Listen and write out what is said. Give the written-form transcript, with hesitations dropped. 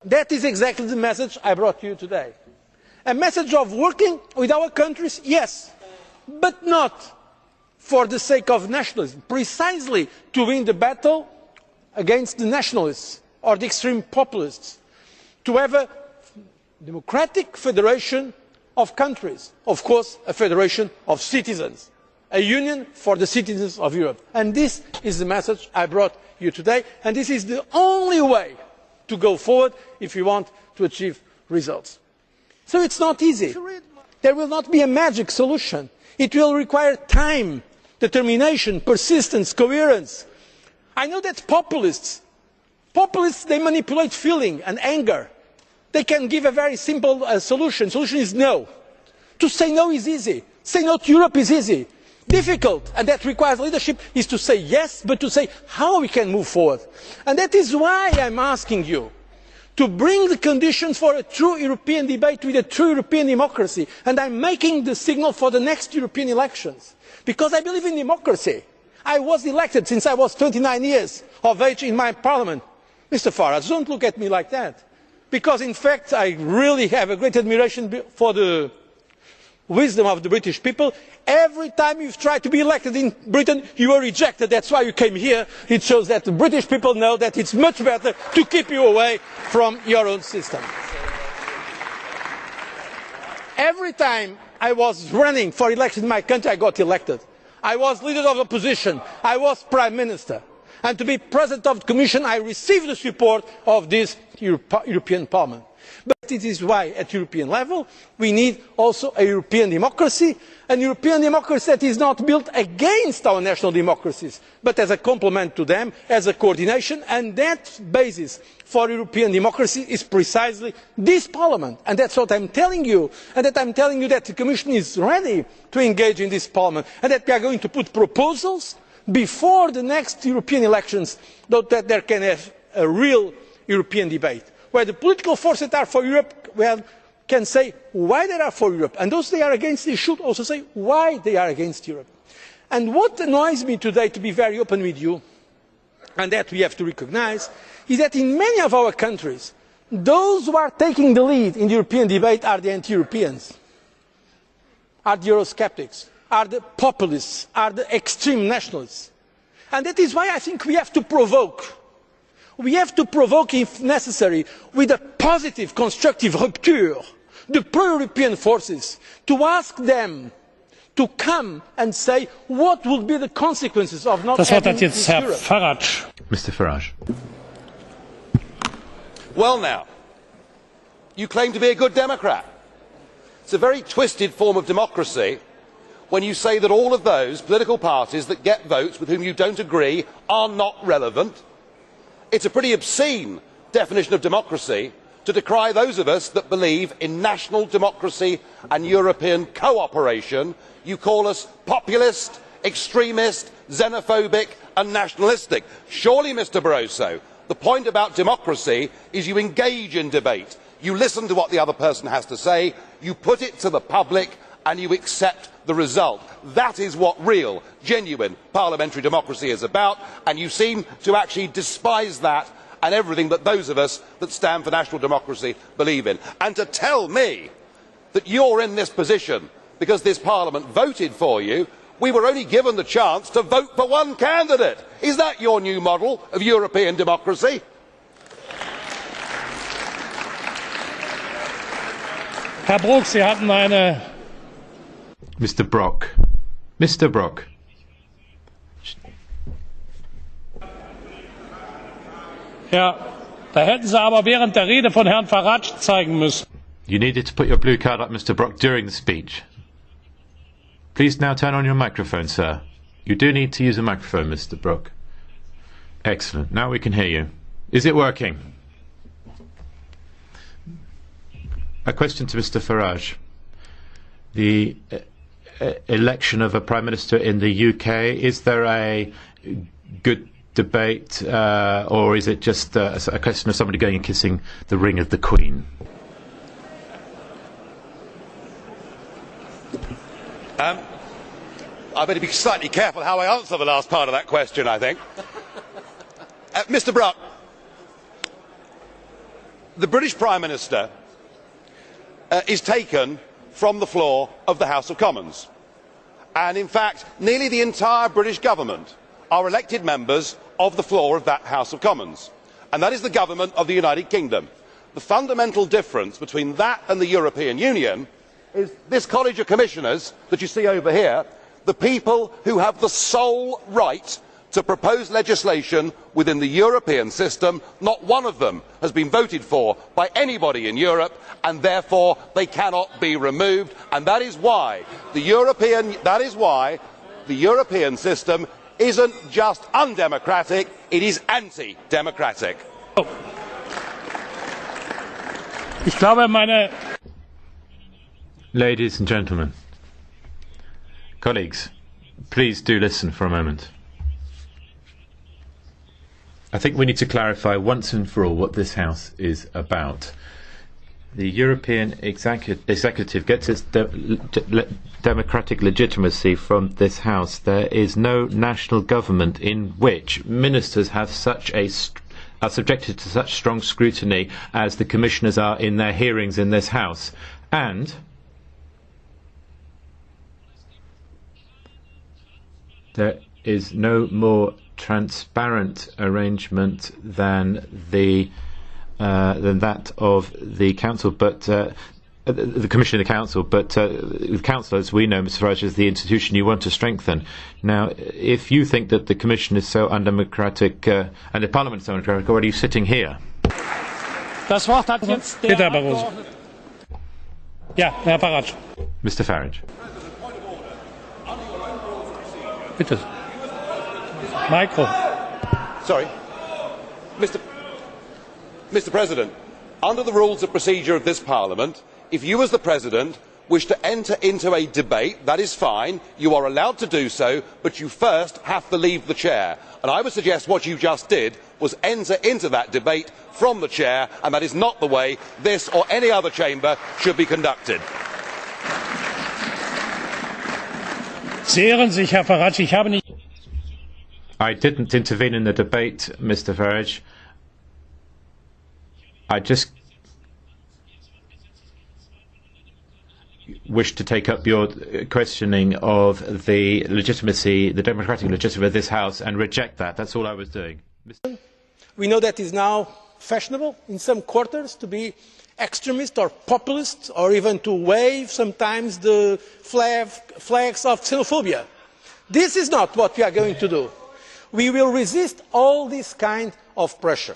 That is exactly the message I brought to you today. A message of working with our countries, yes, but not for the sake of nationalism, precisely to win the battle against the nationalists or the extreme populists, to have a democratic federation of countries, of course a federation of citizens, a union for the citizens of Europe. And this is the message I brought you today, and this is the only way to go forward if you want to achieve results. So it is not easy. There will not be a magic solution. It will require time, determination, persistence, coherence. I know that populists they manipulate feeling and anger. They can give a very simple solution. The solution is no. To say no is easy. Say no to Europe is easy. Difficult, and that requires leadership, is to say yes, but to say how we can move forward. And that is why I am asking you to bring the conditions for a true European debate with a true European democracy. And I am making the signal for the next European elections. Because I believe in democracy. I was elected since I was 29 years of age in my parliament. Mr Farage, don't look at me like that. Because in fact I really have a great admiration for the wisdom of the British people. Every time you have tried to be elected in Britain, you were rejected. That is why you came here. It shows that the British people know that it is much better to keep you away from your own system. Every time I was running for election in my country, I got elected. I was leader of the opposition. I was prime minister. And to be president of the Commission, I received the support of this European Parliament. But it is why at European level we need also a European democracy that is not built against our national democracies but as a complement to them, as a coordination, and that basis for European democracy is precisely this Parliament. And that is what I am telling you, and that I am telling you that the Commission is ready to engage in this Parliament and that we are going to put proposals before the next European elections so that there can have a real European debate, where the political forces that are for Europe can say why they are for Europe, and those that are against they should also say why they are against Europe. And what annoys me today, to be very open with you, and that we have to recognise, is that in many of our countries, those who are taking the lead in the European debate are the anti-Europeans, are the Eurosceptics, are the populists, are the extreme nationalists. And that is why I think we have to provoke. We have to provoke, if necessary, with a positive, constructive rupture, the pro-European forces, to ask them to come and say what would be the consequences of not having this Europe. Mr. Farage. Well now, you claim to be a good Democrat. It's a very twisted form of democracy when you say that all of those political parties that get votes with whom you don't agree are not relevant. It's a pretty obscene definition of democracy to decry those of us that believe in national democracy and European cooperation. You call us populist, extremist, xenophobic and nationalistic. Surely, Mr Barroso, the point about democracy is you engage in debate, you listen to what the other person has to say, you put it to the public and you accept the result. That is what real, genuine parliamentary democracy is about, and you seem to actually despise that and everything that those of us that stand for national democracy believe in. And to tell me that you are in this position because this Parliament voted for you, we were only given the chance to vote for one candidate. Is that your new model of European democracy? Herr Brok, Sie hatten eine... Mr. Brok. Mr. Brok. Ja, da hätten Sie aber während der Rede von Herrn Farage zeigen müssen. You needed to put your blue card up, Mr. Brok, during the speech. Please now turn on your microphone, sir. You do need to use a microphone, Mr. Brok. Excellent. Now we can hear you. Is it working? A question to Mr. Farage. The election of a Prime Minister in the UK, is there a good debate or is it just a question of somebody going and kissing the ring of the Queen? I better be slightly careful how I answer the last part of that question, I think. Mr. Brok, the British Prime Minister is taken from the floor of the House of Commons, and in fact nearly the entire British government are elected members of the floor of that House of Commons, and that is the government of the United Kingdom. The fundamental difference between that and the European Union is this College of Commissioners that you see over here, the people who have the sole right to propose legislation within the European system. Not one of them has been voted for by anybody in Europe, and therefore they cannot be removed, and that is why the European system isn't just undemocratic, it is anti-democratic. Ladies and gentlemen, colleagues, please do listen for a moment. I think we need to clarify once and for all what this House is about. The European Executive gets its democratic legitimacy from this House. There is no national government in which ministers have are subjected to such strong scrutiny as the commissioners are in their hearings in this House. And there is no more transparent arrangement than that of the Council, but the Commission and the Council. But the Council, as we know, Mr Farage, is the institution you want to strengthen. Now, if you think that the Commission is so undemocratic and the Parliament is so undemocratic, why are you sitting here? Das Wort hat jetzt der Herr Barroso. Ja, Herr Farage. Mr Farage. Bitte. Micro. Sorry. Mr President, under the rules of procedure of this Parliament, if you as the President wish to enter into a debate, that is fine, you are allowed to do so, but you first have to leave the chair. And I would suggest what you just did was enter into that debate from the chair, and that is not the way this or any other chamber should be conducted. Zehren sich, Herr Farage, ich habe nicht... I didn't intervene in the debate, Mr Farage. I just wish to take up your questioning of the legitimacy, the democratic legitimacy of this House, and reject that. That's all I was doing. We know that it is now fashionable in some quarters to be extremist or populist, or even to wave sometimes the flags of xenophobia. This is not what we are going to do. We will resist all this kind of pressure.